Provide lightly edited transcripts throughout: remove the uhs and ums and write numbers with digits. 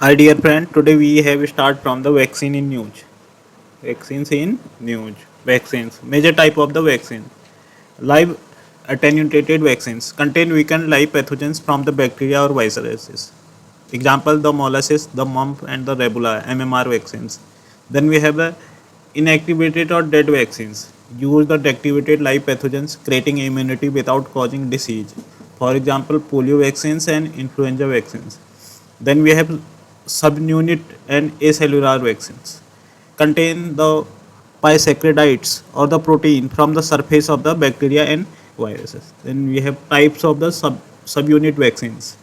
Hi dear friend, today we have start from the vaccine in news. Vaccines in news. Vaccines. Major type of the vaccine. Live attenuated vaccines contain weakened live pathogens from the bacteria or viruses. Example the molasses, the mumps and the rubella MMR vaccines. Then we have the inactivated or dead vaccines. Use the deactivated live pathogens creating immunity without causing disease. For example, polio vaccines and influenza vaccines. Then we have subunit and acellular vaccines. Contain the polysaccharides or the protein from the surface of the bacteria and viruses. Then we have types of the subunit vaccines.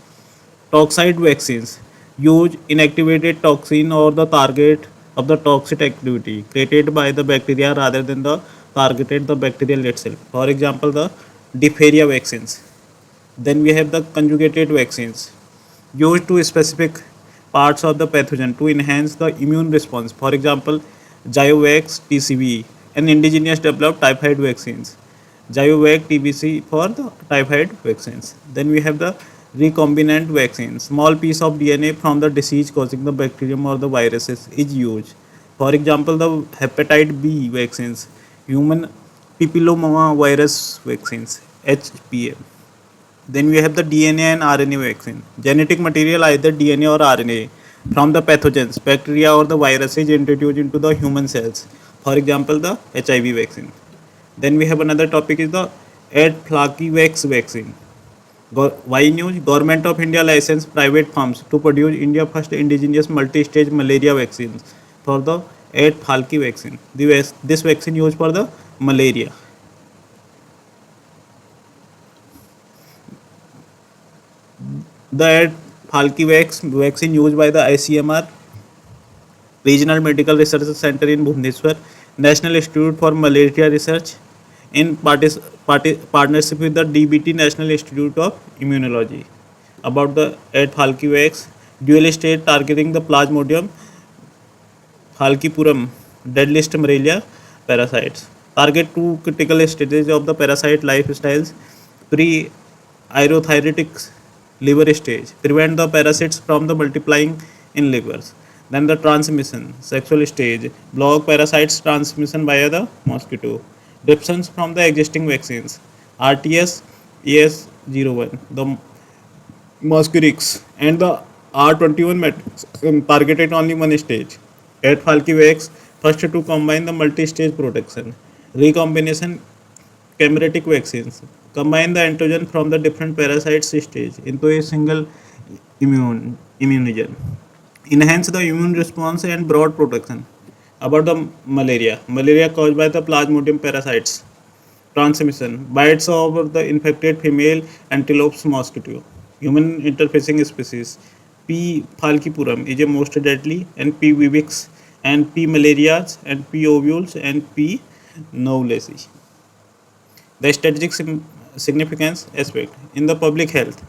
Toxide vaccines use inactivated toxin or the target of the toxic activity created by the bacteria rather than the targeted the bacterial itself. For example, the diphtheria vaccines. Then we have the conjugated vaccines used to specific parts of the pathogen to enhance the immune response. For example, Giovax TCV, an indigenous developed typhoid vaccines. Giovac TBC for the typhoid vaccines. Then we have the recombinant vaccine. Small piece of DNA from the disease causing the bacterium or the viruses is used. For example, the hepatitis B vaccines, human papilloma virus vaccines, HPV. Then we have the DNA and RNA vaccine. Genetic material, either DNA or RNA, from the pathogens, bacteria or the viruses introduced into the human cells. For example, the HIV vaccine. Then we have another topic is the Adflaqivax vaccine. Why news? Government of India licensed private firms to produce India first indigenous multi-stage malaria vaccines for the Adfalki vaccine. This vaccine used for the malaria. The Falkivax vaccine used by the ICMR, Regional Medical Research Center in Bhubaneswar, National Institute for Malaria Research, in partnership with the DBT National Institute of Immunology. About the Falkivax, dual stage targeting the Plasmodium falciparum, deadliest malaria parasites. Target two critical stages of the parasite life styles: pre-aerothyrotic liver stage, prevent the parasites from the multiplying in livers. Then the transmission, sexual stage, block parasites transmission via the mosquito. Difference from the existing vaccines, RTS ES01, the Mosquirix, and the R21 targeted only one stage. At Falkivax, first to combine the multi-stage protection. Recombination chimeric vaccines combine the antigen from the different parasites stage into a single immunogen. Enhance the immune response and broad protection. About the malaria. Malaria caused by the Plasmodium parasites. Transmission. Bites of the infected female antelope's mosquito. Human interfacing species. P. falciparum is a most deadly, and P. vivax, and P. malarias, and P. ovules, and P. novulaceae. The strategic significance aspect in the public health.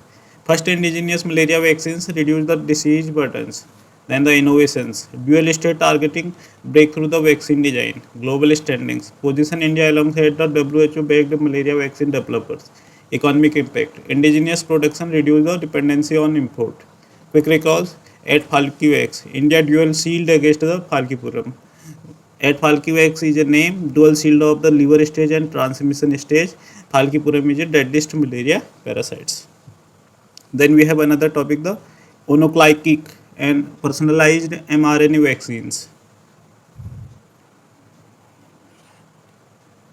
First, indigenous malaria vaccines reduce the disease burdens. Then the innovations, dual state targeting, breakthrough the vaccine design, global standings, position India alongside the WHO-backed malaria vaccine developers. Economic impact, indigenous production reduce the dependency on import. Quick recalls, at Falkivax, India dual shield against the Falciparum. At Falkivax is a name, dual shield of the liver stage and transmission stage. Falciparum is a deadliest malaria parasites. Then we have another topic, the onoclytic and personalized mRNA vaccines.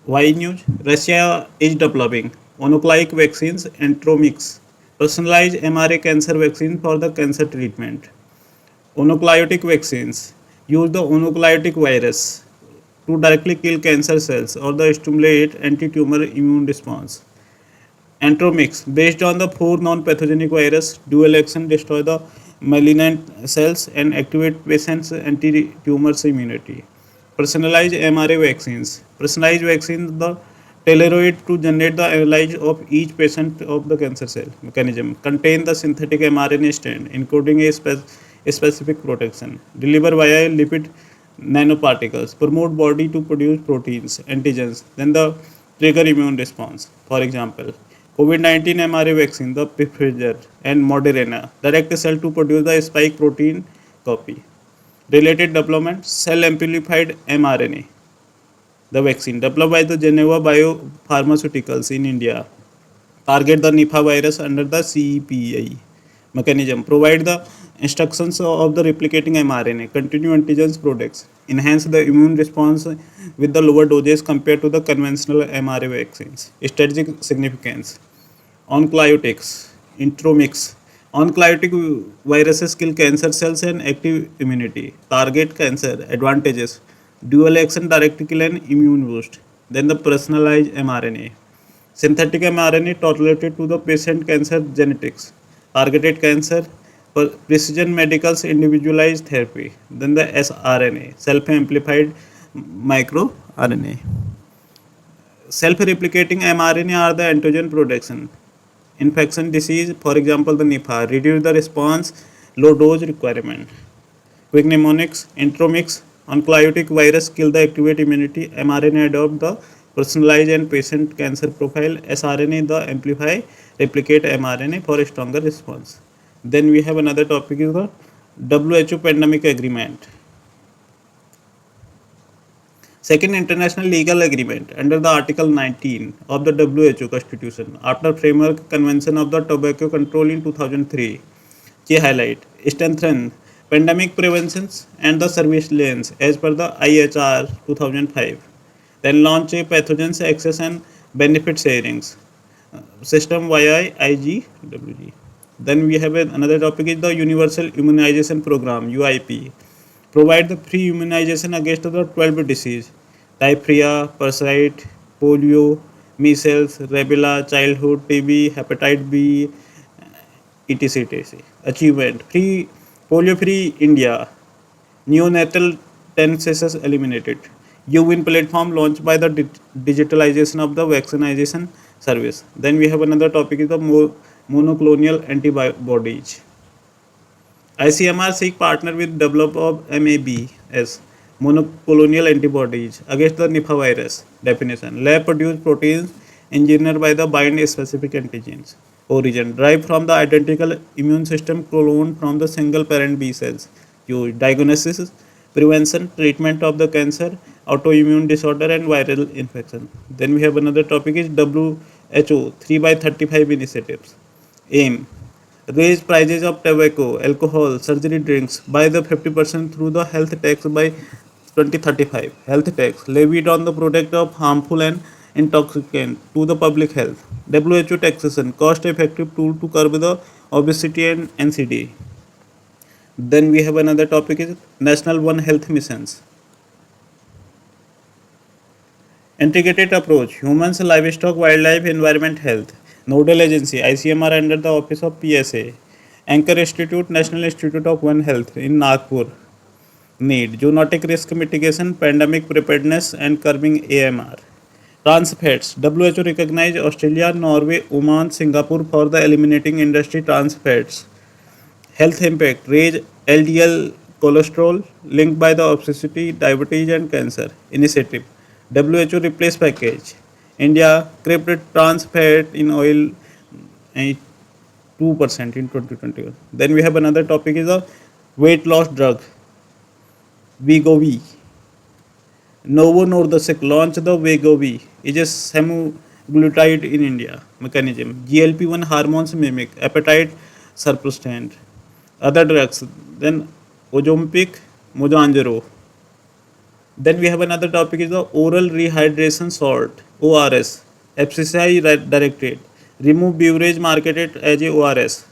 Why news? Russia is developing onoclytic vaccines and Tromix, personalized mRNA cancer vaccine for the cancer treatment. Onoclyotic vaccines use the onoclyotic virus to directly kill cancer cells or the stimulate anti-tumor immune response. Antromix, based on the four non-pathogenic virus, dual action destroy the malignant cells and activate patient's anti-tumor immunity. Personalized mRNA vaccines. Personalized vaccines the tailored to generate the analyze of each patient of the cancer cell mechanism. Contain the synthetic mRNA strand, including a specific protection. Deliver via lipid nanoparticles. Promote body to produce proteins, antigens. Then the trigger immune response. For example, COVID-19 mRNA vaccine, the Pfizer and Moderna direct the cell to produce the spike protein copy. Related development, cell amplified mRNA. The vaccine developed by the Geneva Biopharmaceuticals in India target the Nipah virus under the CEPI mechanism, provide the instructions of the replicating mRNA, continue antigens products, enhance the immune response with the lower doses compared to the conventional mRNA vaccines. Strategic significance. Oncolytics, Intromix. Oncolytic viruses kill cancer cells and active immunity. Target cancer advantages. Dual action direct kill and immune boost. Then the personalized mRNA. Synthetic mRNA tolerated to the patient cancer genetics. Targeted cancer precision medicals individualized therapy. Then the sRNA, self-amplified microRNA. Self-replicating mRNA are the antigen production. Infection disease, for example, the Nipah, reduce the response, low dose requirement. Quick mnemonics, Intromix, oncolytic virus kill the activate immunity, mRNA adopt the personalized and patient cancer profile, sRNA the amplify, replicate mRNA for a stronger response. Then we have another topic is the WHO pandemic agreement. Second international legal agreement under the Article 19 of the WHO Constitution after Framework Convention of the Tobacco Control in 2003. Key highlight strengthen pandemic preventions and the surveillance as per the IHR 2005. Then launch a pathogens access and benefit sharings system via IGWG. Then we have another topic is the Universal Immunization Program UIP. Provide the free immunization against the 12 disease diphtheria, parasite, polio, measles, rubella, childhood TB, hepatitis B, etc. Achievement free polio free India. Neonatal tenses eliminated. UWIN platform launched by the digitalization of the vaccination service. Then we have another topic is the monoclonal antibodies. ICMR seek partner with develop of MAB as monoclonal antibodies against the Nipah virus. Definition: lab produced proteins engineered by the bind specific antigens. Origin: derived from the identical immune system cloned from the single parent B cells. Use: diagnosis, prevention, treatment of the cancer, autoimmune disorder and viral infection. Then we have another topic is WHO 3 by 35 initiatives. Aim: raise prices of tobacco, alcohol, surgery drinks by the 50% through the health tax by 2035. Health tax levied on the product of harmful and intoxicant to the public health. WHO taxation cost effective tool to curb the obesity and NCD. Then we have another topic is National One Health Missions. Integrated approach humans, livestock, wildlife, environment, health. Nodal agency ICMR under the office of PSA. Anchor Institute National Institute of One Health in Nagpur. Need zoonotic risk mitigation, pandemic preparedness and curbing AMR. Trans fats WHO recognized Australia, Norway, Oman, Singapore for the eliminating industry trans fats. Health impact raise LDL cholesterol linked by the obesity, diabetes and cancer initiative. WHO replace package. India crept trans fat in oil 2% in 2021. Then we have another topic is a weight loss drug Wegovy. Novo Nordisk launched the Wegovy is a semaglutide in India mechanism. GLP-1 hormones mimic appetite suppressant. Other drugs then Ozempic, Mounjaro. Then we have another topic is the oral rehydration salt ORS. FCCI directed remove beverage marketed as a ORS.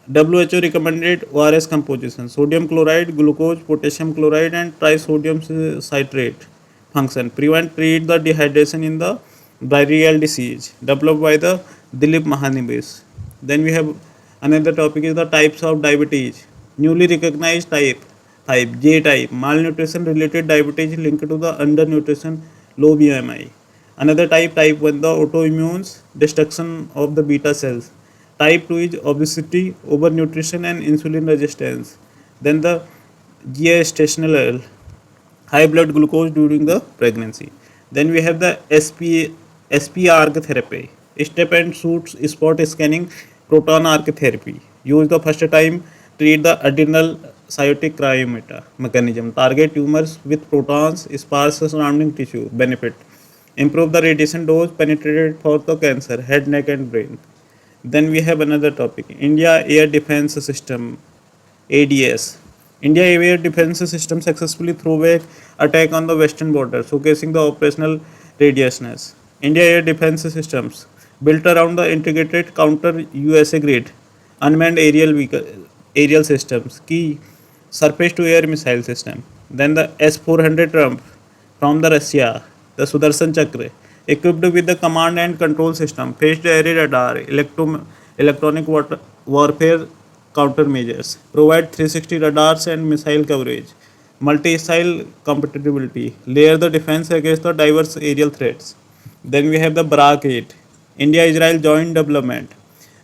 WHO recommended ORS composition sodium chloride, glucose, potassium chloride and trisodium citrate function prevent treat the dehydration in the diarrheal disease developed by the Dilip Mahanibis. Then we have another topic is the types of diabetes. Newly recognized type J type malnutrition related diabetes linked to the undernutrition low BMI. Another type 1 the autoimmune destruction of the beta cells. Type 2 is obesity, overnutrition and insulin resistance. Then the gestational high blood glucose during the pregnancy. Then we have the SPARC therapy. Step and shoots spot scanning proton arc therapy. Use the first time treat the adrenal cytotic cryo mechanism. Target tumors with protons, sparse surrounding tissue. Benefit. Improve the radiation dose penetrated for the cancer, head, neck, and brain. Then we have another topic, India Air Defense System, ADS. India Air Defense System successfully threw a attack on the western border, showcasing the operational readiness. India Air Defense Systems, built around the integrated counter USA grid, unmanned aerial systems, key surface to air missile system. Then the S-400 Trump from the Russia, the Sudarshan Chakra, equipped with the command and control system, phased array radar, electronic warfare countermeasures, provide 360 radars and missile coverage, multi-style compatibility, layer the defense against the diverse aerial threats. Then we have the BRAC 8, India-Israel Joint Development,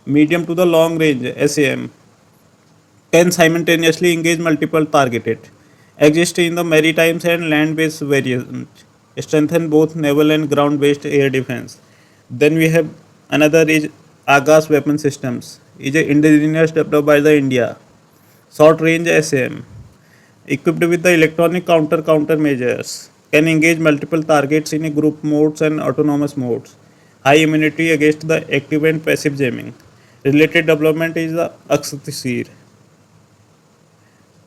medium to the long range SAM, can simultaneously engage multiple targeted, exist in the maritime and land-based variants, strengthen both naval and ground-based air defense. Then we have another is Agas weapon systems, is a indigenous developed by the India, short range SAM, equipped with the electronic countermeasures, can engage multiple targets in a group modes and autonomous modes, high immunity against the active and passive jamming. Related development is the Akshatir,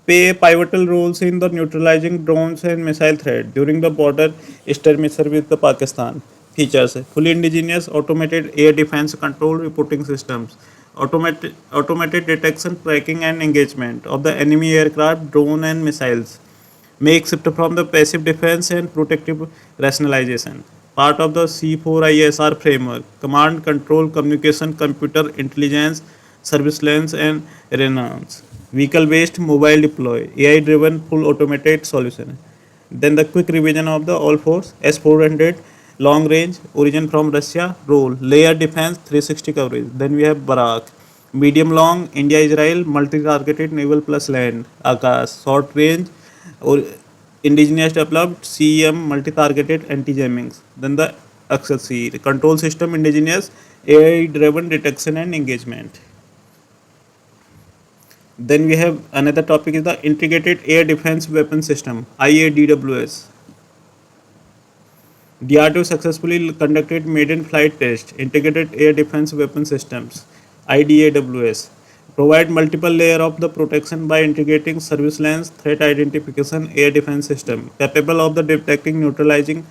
play pivotal roles in the neutralizing drones and missile threat during the border skirmishes with the Pakistan. Features fully indigenous automated air defense control reporting systems, automated detection, tracking, and engagement of the enemy aircraft, drone, and missiles. Make shift from the passive defense and protective rationalization. Part of the C4ISR framework, command, control, communication, computer intelligence, surveillance, and renaissance. Vehicle based mobile deploy, AI driven full automated solution. Then the quick revision of the all force S400 long range origin from Russia role layer defense 360 coverage. Then we have Barak medium long India Israel multi targeted naval plus land Akash short range or indigenous developed CEM multi targeted anti jammings. Then the Axel control system indigenous AI driven detection and engagement. Then we have another topic is the integrated air defense weapon system IADWS. DRDO successfully conducted maiden flight test integrated air defense weapon systems IDAWS. Provide multiple layer of the protection by integrating surveillance, threat identification, air defense system capable of the detecting, neutralizing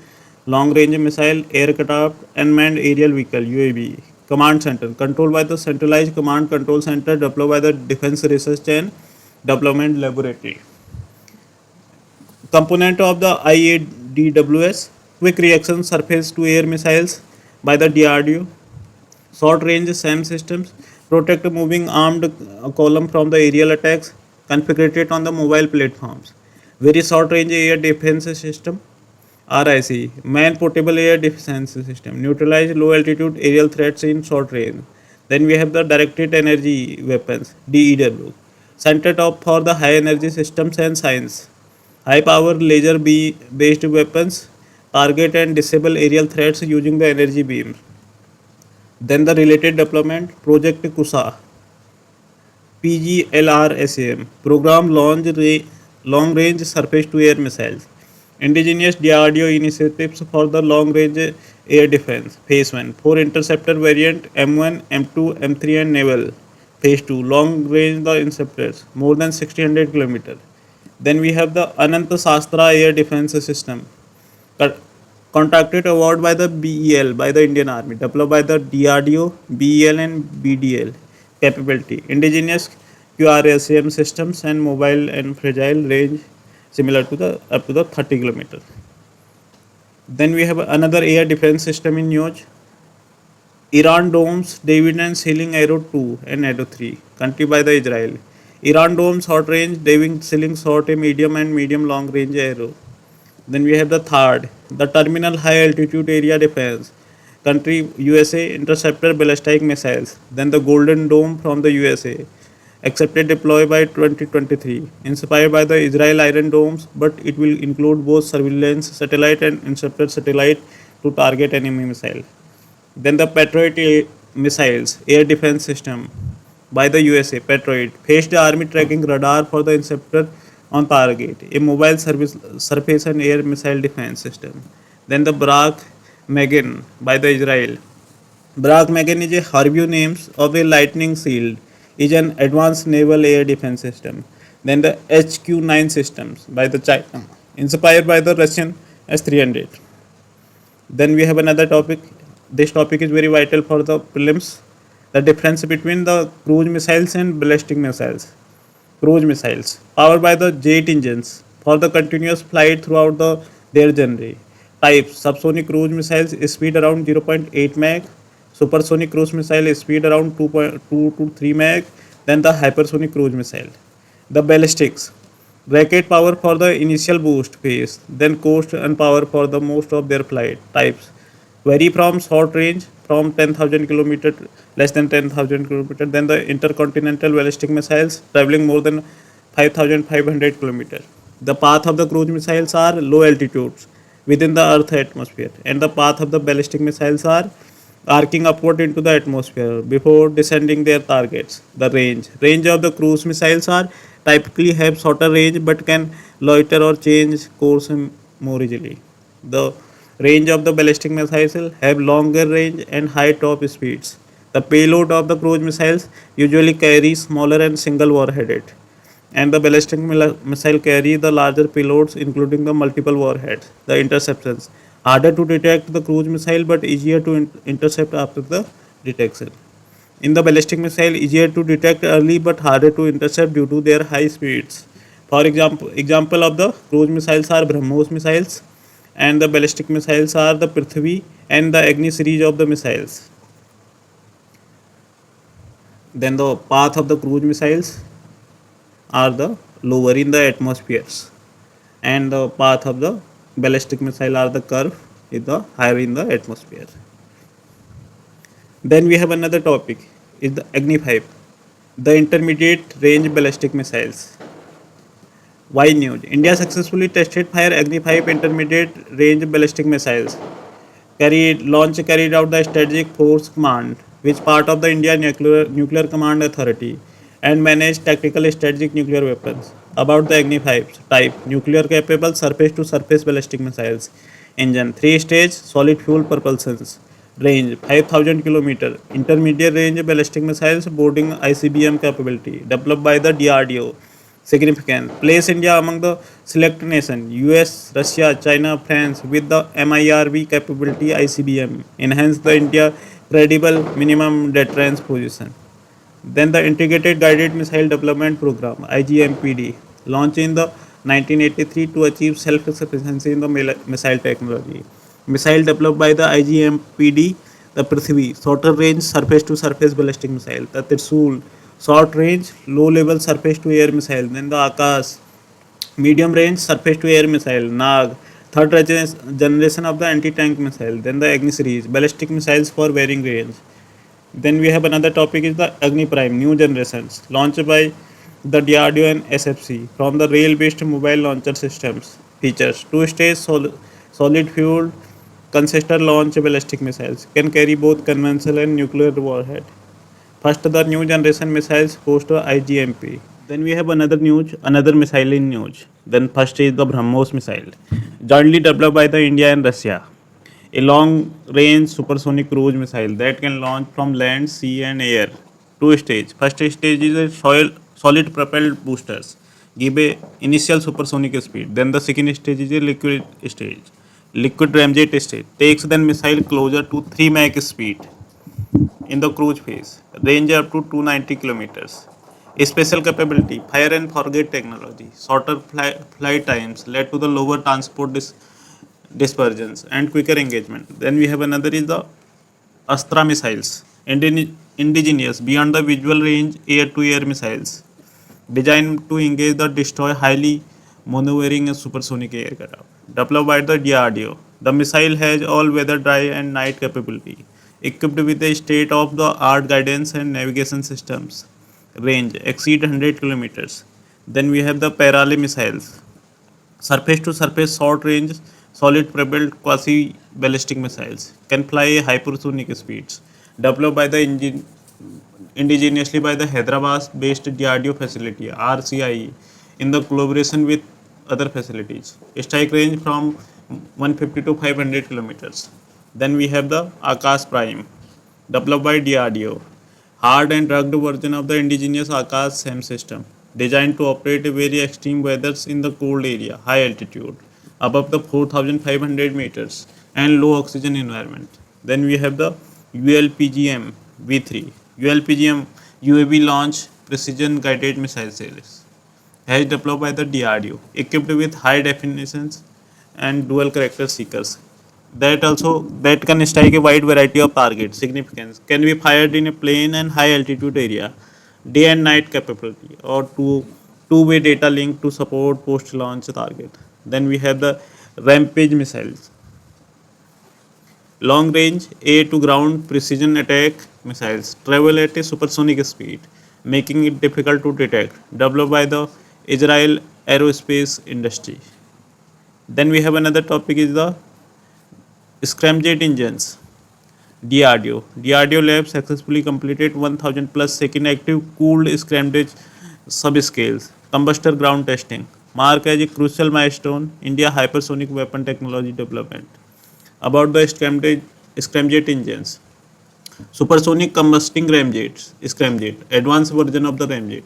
long range missile, aircraft, unmanned aerial vehicle UAV. Command center controlled by the centralized command control center developed by the Defense Research and Development Laboratory. Component of the IADWS quick reaction surface to air missiles by the DRDO, short range SAM systems, protect moving armed column from the aerial attacks, configured on the mobile platforms. Very short range air defense system, RIC, man portable air defense system, neutralize low altitude aerial threats in short range. Then we have the directed energy weapons, DEW, center top for the high energy systems and science. High power laser based weapons target and disable aerial threats using the energy beams. Then the related deployment Project Kusa, PGLRSAM, program long range surface to air missiles. Indigenous DRDO initiatives for the long range air defense. Phase 1 4 interceptor variant M1, M2, M3 and naval. Phase 2 long range the interceptors more than 1600 km. Then we have the Ananta Shastra air defense system contracted award by the BEL by the Indian Army, developed by the DRDO, BEL and BDL capability, indigenous QRSAM systems and mobile and fragile range similar to the up to the 30 km. Then we have another air defense system in use. Iran Domes, David and Ceiling Arrow 2 and Arrow 3, country by the Israel. Iran Domes short range, David Ceiling short, a medium and medium long range arrow. Then we have the third, the terminal high altitude area defense, country USA interceptor ballistic missiles. Then the Golden Dome from the USA, accepted deploy by 2023, inspired by the Israel Iron Domes, but it will include both surveillance satellite and interceptor satellite to target enemy missile. Then the Patriot missiles air defense system, by the USA Patriot fetched the Army tracking radar for the interceptor on Target, a mobile surface and air missile defense system. Then the Barak Megan by the Israel. Barak Megan is a Harvey names of a lightning shield, is an advanced naval air defense system. Then the HQ-9 systems by the China, inspired by the Russian S-300. Then we have another topic. This topic is very vital for the prelims. The difference between the cruise missiles and ballistic missiles. Cruise missiles, powered by the jet engines for the continuous flight throughout their journey. Types: subsonic cruise missiles speed around 0.8 Mach, supersonic cruise missile speed around 2.2 to 3 Mach, then the hypersonic cruise missile. The ballistics, rocket power for the initial boost phase, then coast and power for the most of their flight. Types vary from short range from 10,000 km, less than 10,000 km, then the intercontinental ballistic missiles traveling more than 5,500 km. The path of the cruise missiles are low altitudes within the Earth atmosphere, and the path of the ballistic missiles are arcing upward into the atmosphere before descending their targets. The range of the cruise missiles are typically have shorter range but can loiter or change course more easily. The range of the ballistic missiles have longer range and high top speeds. The payload of the cruise missiles usually carries smaller and single warheaded, and the ballistic missile carry the larger payloads including the multiple warheads. The interceptions harder to detect the cruise missile but easier to intercept after the detection. In the ballistic missile, easier to detect early but harder to intercept due to their high speeds. For example of the cruise missiles are BrahMos missiles, and the ballistic missiles are the Prithvi and the Agni series of the missiles. Then the path of the cruise missiles are the lower in the atmospheres, and the path of the ballistic missile are the curve is the higher in the atmosphere. Then we have another topic is the Agni 5, the intermediate range ballistic missiles. Why news? India successfully tested fire Agni 5 intermediate range ballistic missiles. Carried out the Strategic Force Command, which part of the India Nuclear Command Authority, and managed tactical strategic nuclear weapons. About the Agni 5 type, nuclear capable surface to surface ballistic missiles. Engine 3 stage solid fuel propulsion. Range 5,000 km. Intermediate range ballistic missiles boarding ICBM capability developed by the DRDO. Significant. Place India among the select nations US, Russia, China, France with the MIRV capability ICBM. Enhance the India credible minimum deterrence position. Then the Integrated Guided Missile Development Program IGMPD launched in the 1983 to achieve self-sufficiency in the missile technology. Missile developed by the IGMPD, the Prithvi, shorter range surface to surface ballistic missile, the Trishul, short range low level surface to air missile, then the Akash, medium range surface to air missile, Nag, third generation of the anti tank missile, then the Agni series, ballistic missiles for varying range. Then we have another topic is the Agni Prime, new generations, launched by the DRDO and SFC from the rail-based mobile launcher systems. Features: two-stage solid fuel consister launch ballistic missiles can carry both conventional and nuclear warhead. First, the new generation missiles post IGMP. Then we have another missile in news. Then first is the BrahMos missile, jointly developed by the India and Russia, a long-range supersonic cruise missile that can launch from land, sea, and air. Two stage. First stage is a solid propelled boosters, give a initial supersonic speed. Then the second stage is a liquid stage, liquid ramjet stage. Takes then missile closer to 3 Mach speed in the cruise phase, range up to 290 kilometers. A special capability, fire and forget technology, shorter flight times led to the lower transport dispersions and quicker engagement. Then we have another is the Astra missiles, indigenous beyond the visual range air-to-air missiles, designed to engage the destroy highly maneuvering supersonic aircraft. Developed by the DRDO, the missile has all-weather dry and night capability, equipped with a state-of-the-art guidance and navigation systems. Range exceed 100 kilometers. Then we have the Parale missiles, surface to surface short range solid propelled quasi ballistic missiles can fly hypersonic speeds developed by the indigenously by the Hyderabad-based DRDO facility (RCIE) in the collaboration with other facilities. Strike range from 150 to 500 kilometers. Then we have the Akash Prime, developed by DRDO, hard and rugged version of the indigenous Akash SAM system, designed to operate in very extreme weathers in the cold area, high altitude, above the 4,500 meters, and low oxygen environment. Then we have the ULPGM V3, ULPGM UAV launch precision guided missile series, has developed by the DRDO, equipped with high definitions and dual character seekers. That can strike a wide variety of targets. Significance can be fired in a plain and high altitude area, day and night capability, or two-way data link to support post launch target. Then we have the Rampage missiles, long range air to ground precision attack missiles travel at a supersonic speed, making it difficult to detect. Developed by the Israel aerospace industry. Then we have another topic is the scramjet engines. DRDO Lab successfully completed 1000 plus second active cooled scramjet subscales combustor ground testing, mark as a crucial milestone India hypersonic weapon technology development. About the scramjet engines, supersonic combusting scramjet, advanced version of the ramjet.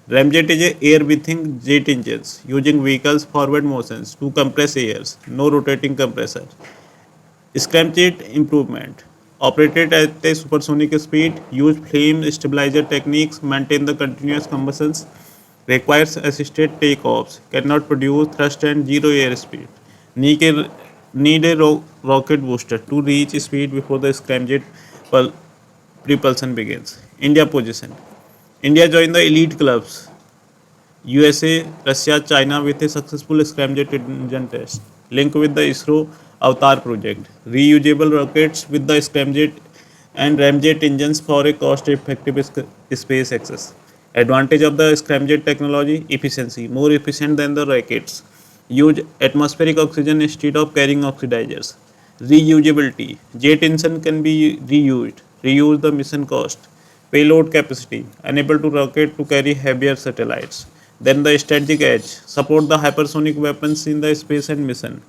Ramjet is a air-breathing jet engines using vehicles forward motions to compress airs, no rotating compressor. Scramjet improvement. Operated at a supersonic speed, use flame stabilizer techniques, maintain the continuous combustions, requires assisted takeoffs, cannot produce thrust and zero airspeed. Need a rocket booster to reach speed before the scramjet propulsion begins. India position. India joined the elite clubs USA, Russia, China with a successful scramjet engine test. Link with the ISRO Avatar project. Reusable rockets with the scramjet and ramjet engines for a cost-effective space access. Advantage of the scramjet technology: efficiency, more efficient than the rockets. Use atmospheric oxygen instead of carrying oxidizers. Reusability, jet engine can be reused. Reuse the mission cost. Payload capacity, unable to rocket to carry heavier satellites. Then the strategic edge, support the hypersonic weapons in the space and mission.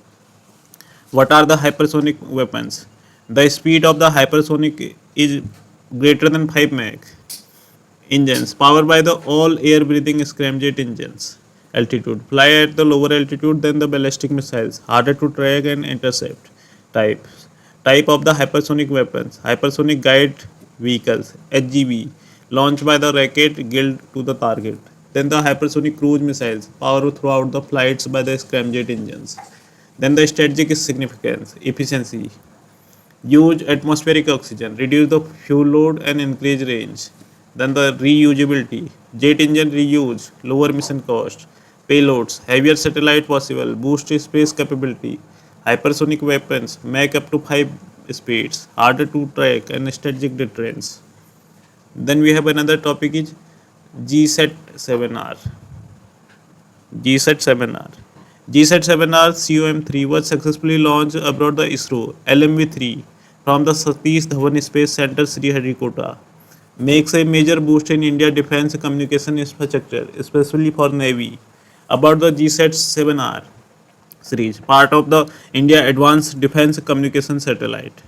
What are the hypersonic weapons? The speed of the hypersonic is greater than 5 Mach. Engines powered by the all air breathing scramjet engines. Altitude fly at the lower altitude than the ballistic missiles, harder to track and intercept. Type of the hypersonic weapons: hypersonic guide vehicles (HGV) launched by the rocket guild to the target. Then the hypersonic cruise missiles powered throughout the flights by the scramjet engines. Then the strategic significance: efficiency, use atmospheric oxygen, reduce the fuel load and increase range. Then the reusability, jet engine reuse, lower mission cost. Payloads, heavier satellite possible, boost space capability. Hypersonic weapons, make up to 5 speeds, harder to track and strategic deterrence. Then we have another topic is GSAT 7R. GSAT 7R. GSAT 7R COM3 was successfully launched aboard the ISRO LMV3 from the Satish Dhawan Space Center Sriharikota. Makes a major boost in India defense communication infrastructure, especially for Navy. About the GSAT 7R series, part of the India Advanced Defense Communication Satellite.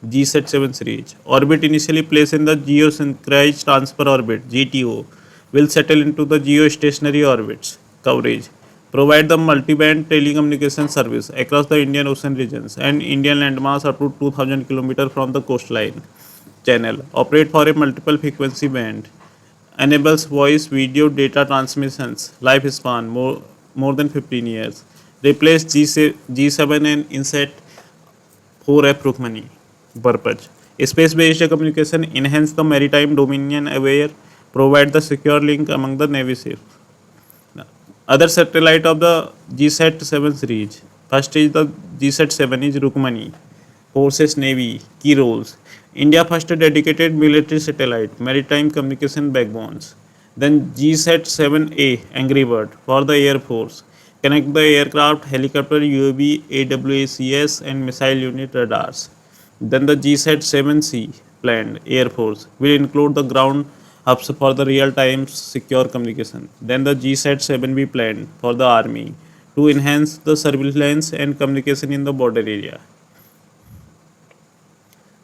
GSAT 7 series. Orbit initially placed in the geosynchronized transfer orbit (GTO) will settle into the geostationary orbits. Coverage. Provide the multi-band telecommunication service across the Indian Ocean regions and Indian landmass up to 2000 km from the coastline. Channel. Operate for a multiple frequency band. Enables voice, video, data transmissions. Lifespan more than 15 years. Replace G7 and Inset 4F Rukmani. Purpose: space-based communication, enhance the maritime dominion aware, provide the secure link among the Navy ships. Other satellite of the GSAT 7 series. First is the GSAT 7 is Rukmani. Forces Navy. Key roles. India first dedicated military satellite, maritime communication backbones. Then GSAT 7A Angry Bird for the Air Force. Connect the aircraft, helicopter, UAV, AWACS and missile unit radars. Then the GSAT 7C planned Air Force will include the ground hubs for the real-time secure communication. Then the GSAT-7B planned for the Army to enhance the surveillance and communication in the border area.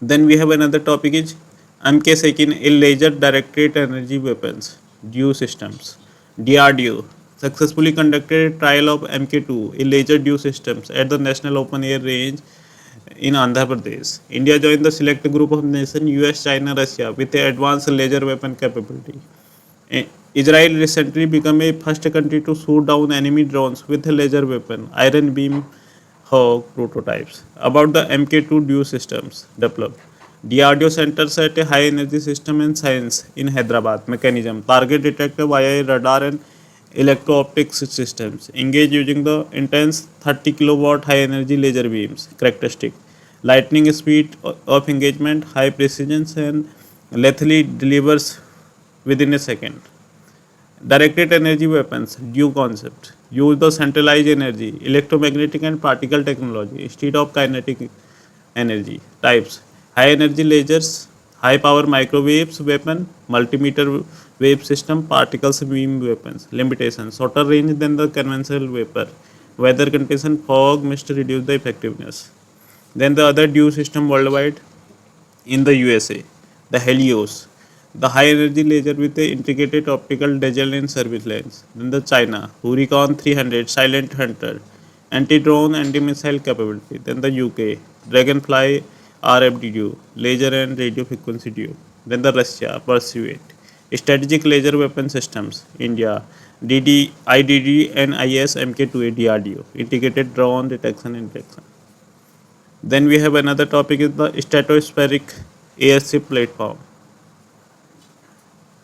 Then we have another topic is MK-2 Laser Directed Energy Weapons DU systems. DRDO successfully conducted a trial of MK2 laser DU systems at the National Open Air Range in Andhra Pradesh. India joined the select group of nations US, China, Russia with an advanced laser weapon capability. Israel recently became a first country to shoot down enemy drones with a laser weapon, Iron Beam Hawk prototypes. About the MK2 DU systems developed. DRDO centers at a high energy system and science in Hyderabad mechanism, target detected via radar and electro-optics systems, engage using the intense 30 kilowatt high energy laser beams characteristic, lightning speed of engagement, high precision and lethally delivers within a second. Directed energy weapons, DUE concept, use the centralized energy, electromagnetic and particle technology instead of kinetic energy. Types, high energy lasers, high power microwaves weapon, multimeter wave system, particles beam weapons. Limitations, shorter range than the conventional vapor. Weather condition, fog, mist reduce the effectiveness. Then the other DUE system worldwide in the USA, the Helios, the high energy laser with the integrated optical digital and service lens. Then the China, Hurricane 300, Silent Hunter, anti-drone, anti-missile capability. Then the UK, Dragonfly RFDU, laser and radio frequency DUE. Then the Russia, Pursuit, strategic laser weapon systems. India, IDD and IS MK2A DRDO, integrated drone detection and detection. Then we have another topic is the stratospheric airship platform.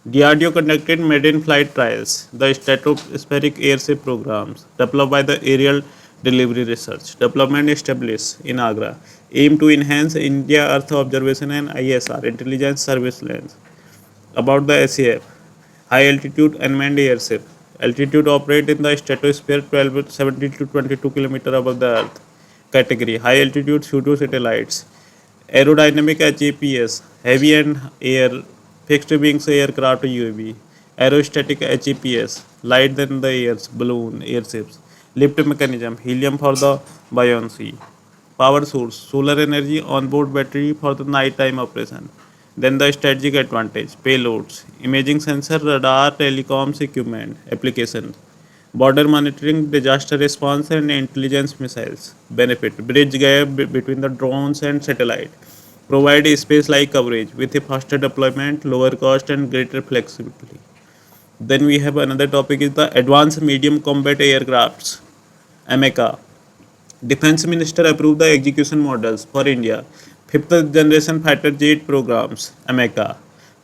DRDO conducted maiden flight trials, the stratospheric airship programs developed by the Aerial Delivery Research Development established in Agra, aim to enhance India Earth observation and ISR intelligence surveillance. About the SAF, high altitude unmanned airship, altitude operate in the stratosphere 12 70 to 22 km above the Earth. Category, high altitude pseudo satellites, aerodynamic HAPS, heavy and air, fixed wings aircraft UAV, aerostatic HAPS, light than the airs, balloon, airships, lift mechanism, helium for the buoyancy, power source, solar energy, onboard battery for the nighttime operation. Then the strategic advantage, payloads, imaging sensor, radar, telecoms equipment, applications, border monitoring, disaster response, and intelligence missiles. Benefit, bridge gap between the drones and satellite. Provide space-like coverage with a faster deployment, lower cost, and greater flexibility. Then we have another topic is the Advanced Medium Combat Aircrafts, AMECA. Defense Minister approved the execution models for India, fifth generation fighter jet programs, AMECA,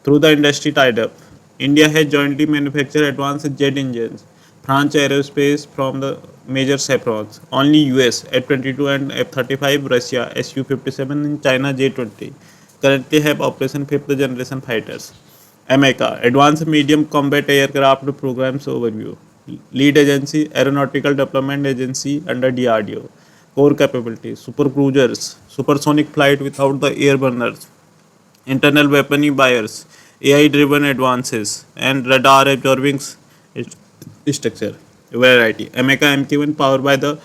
through the industry tied up. India has jointly manufactured advanced jet engines, France Aerospace from the major Safrans, only US F-22 and F-35, Russia Su-57 and China J-20 currently have Operation fifth generation fighters. AMECA, Advanced Medium Combat Aircraft Programs Overview. Lead agency, Aeronautical Development Agency under DRDO. Core capabilities, super cruisers, supersonic flight without the air burners, internal weaponry buyers, AI driven advances, and radar absorbing structure. Variety, AMECA MK1 powered by the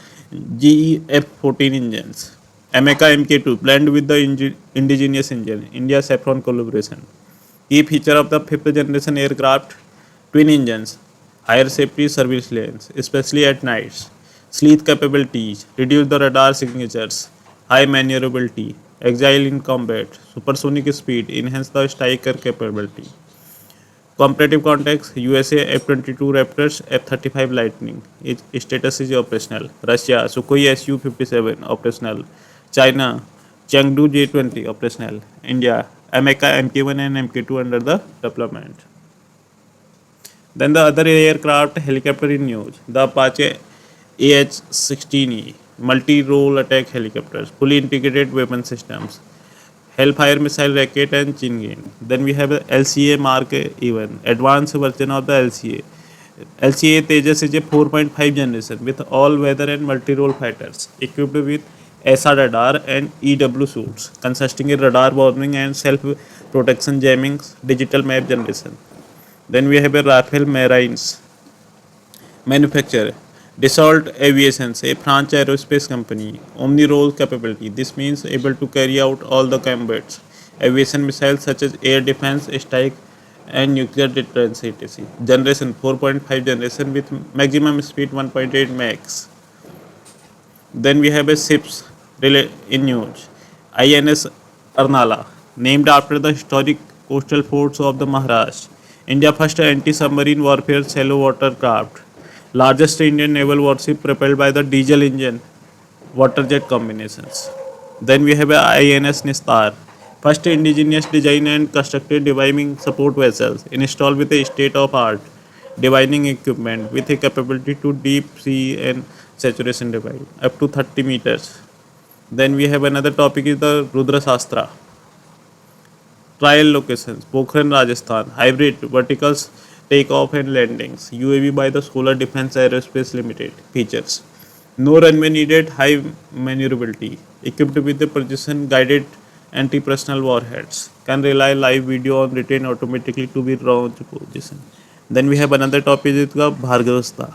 GEF-14 engines. AMECA MK2 blend with the indigenous engine, India Saffron collaboration. Key feature of the fifth generation aircraft, twin engines, higher safety service lanes, especially at nights, sleek capabilities, reduce the radar signatures, high maneuverability, agile in combat, supersonic speed, enhance the striker capability. Comparative context, USA F-22 Raptors, F-35 Lightning, its status is operational. Russia Sukhoi Su-57 operational. China Chengdu J-20 operational. India AMECA MK1 and MK2 under the development. Then the other aircraft helicopter in news, the Apache AH-16E, multi-role attack helicopters, fully integrated weapon systems, Hellfire missile rocket and Chingin. Then we have a LCA Mark even advanced version of the LCA. LCA Tejas is a 4.5 generation with all-weather and multi-role fighters equipped with ESA radar and EW suits consisting of radar warning and protection jamming, digital map generation. Then we have a Rafael Marines manufacturer. Dassault Aviation, a French aerospace company. Omni role capability. This means able to carry out all the combats. Aviation missiles such as air defense, strike, and nuclear deterrence etc. Generation 4.5 generation with maximum speed 1.8 max. Then we have a ships in news. INS Arnala, named after the historic coastal forts of the Maharashtra. India first anti-submarine warfare shallow water craft. Largest Indian naval warship propelled by the diesel engine water jet combinations. Then we have a INS Nistar, first indigenous design and constructed diving support vessels installed with a state of art divining equipment with a capability to deep sea and saturation divide up to 30 meters. Then we have another topic is the Rudra Shastra. Trial locations Pokhran, Rajasthan. Hybrid verticals takeoff and landings. UAV by the Solar Defense Aerospace Limited. Features no runway needed, high maneuverability. Equipped with the precision guided anti personnel warheads. Can rely live video on retain automatically to be launch position. Then we have another topic is the Bhargavastra.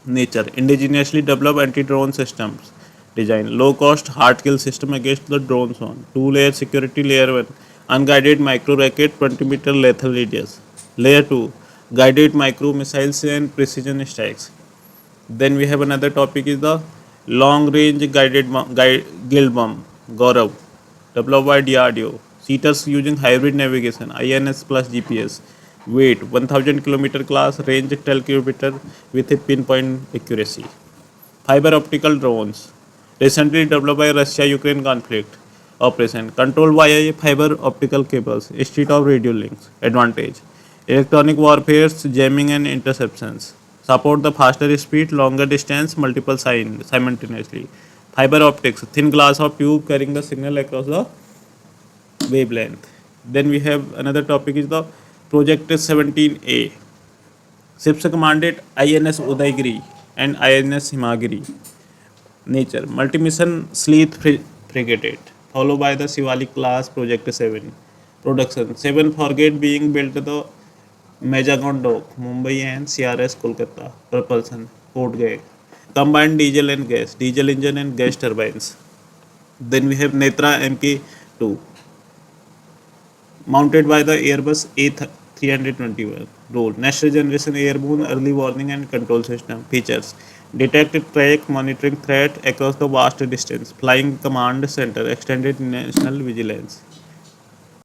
Nature indigenously developed anti-drone systems. Design low cost hard kill system against the drone zone. Two-layer security layer 1 unguided micro rocket 20-meter lethal radius. Layer 2 guided micro missiles and precision strikes. Then we have another topic is the long range guild bomb Gaurav developed by DRDO. Seaters using hybrid navigation INS plus GPS. Weight 1000 km class, range 12 km with a pinpoint accuracy. Fiber optical drones recently developed by Russia Ukraine conflict operation controlled via fiber optical cables instead of radio links. Advantage electronic warfare, jamming and interceptions. Support the faster speed, longer distance, multiple sign simultaneously. Fiber optics, thin glass of tube carrying the signal across the wavelength. Then we have another topic is the Project 17A. Ships commanded INS Udaigiri and INS Himagiri. Nature multi-mission frigate followed by the Shivalik class Project 7. Production 7 frigate being built at the Mazagon Dock, Mumbai and CRS Kolkata. Propulsion Port Gate. Combined diesel engine and gas turbines. Then we have Netra Mk2 mounted by the Airbus A321 role. Next generation airborne early warning and control system. Features detect, track, monitoring threat across the vast distance. Flying command center, extended national vigilance.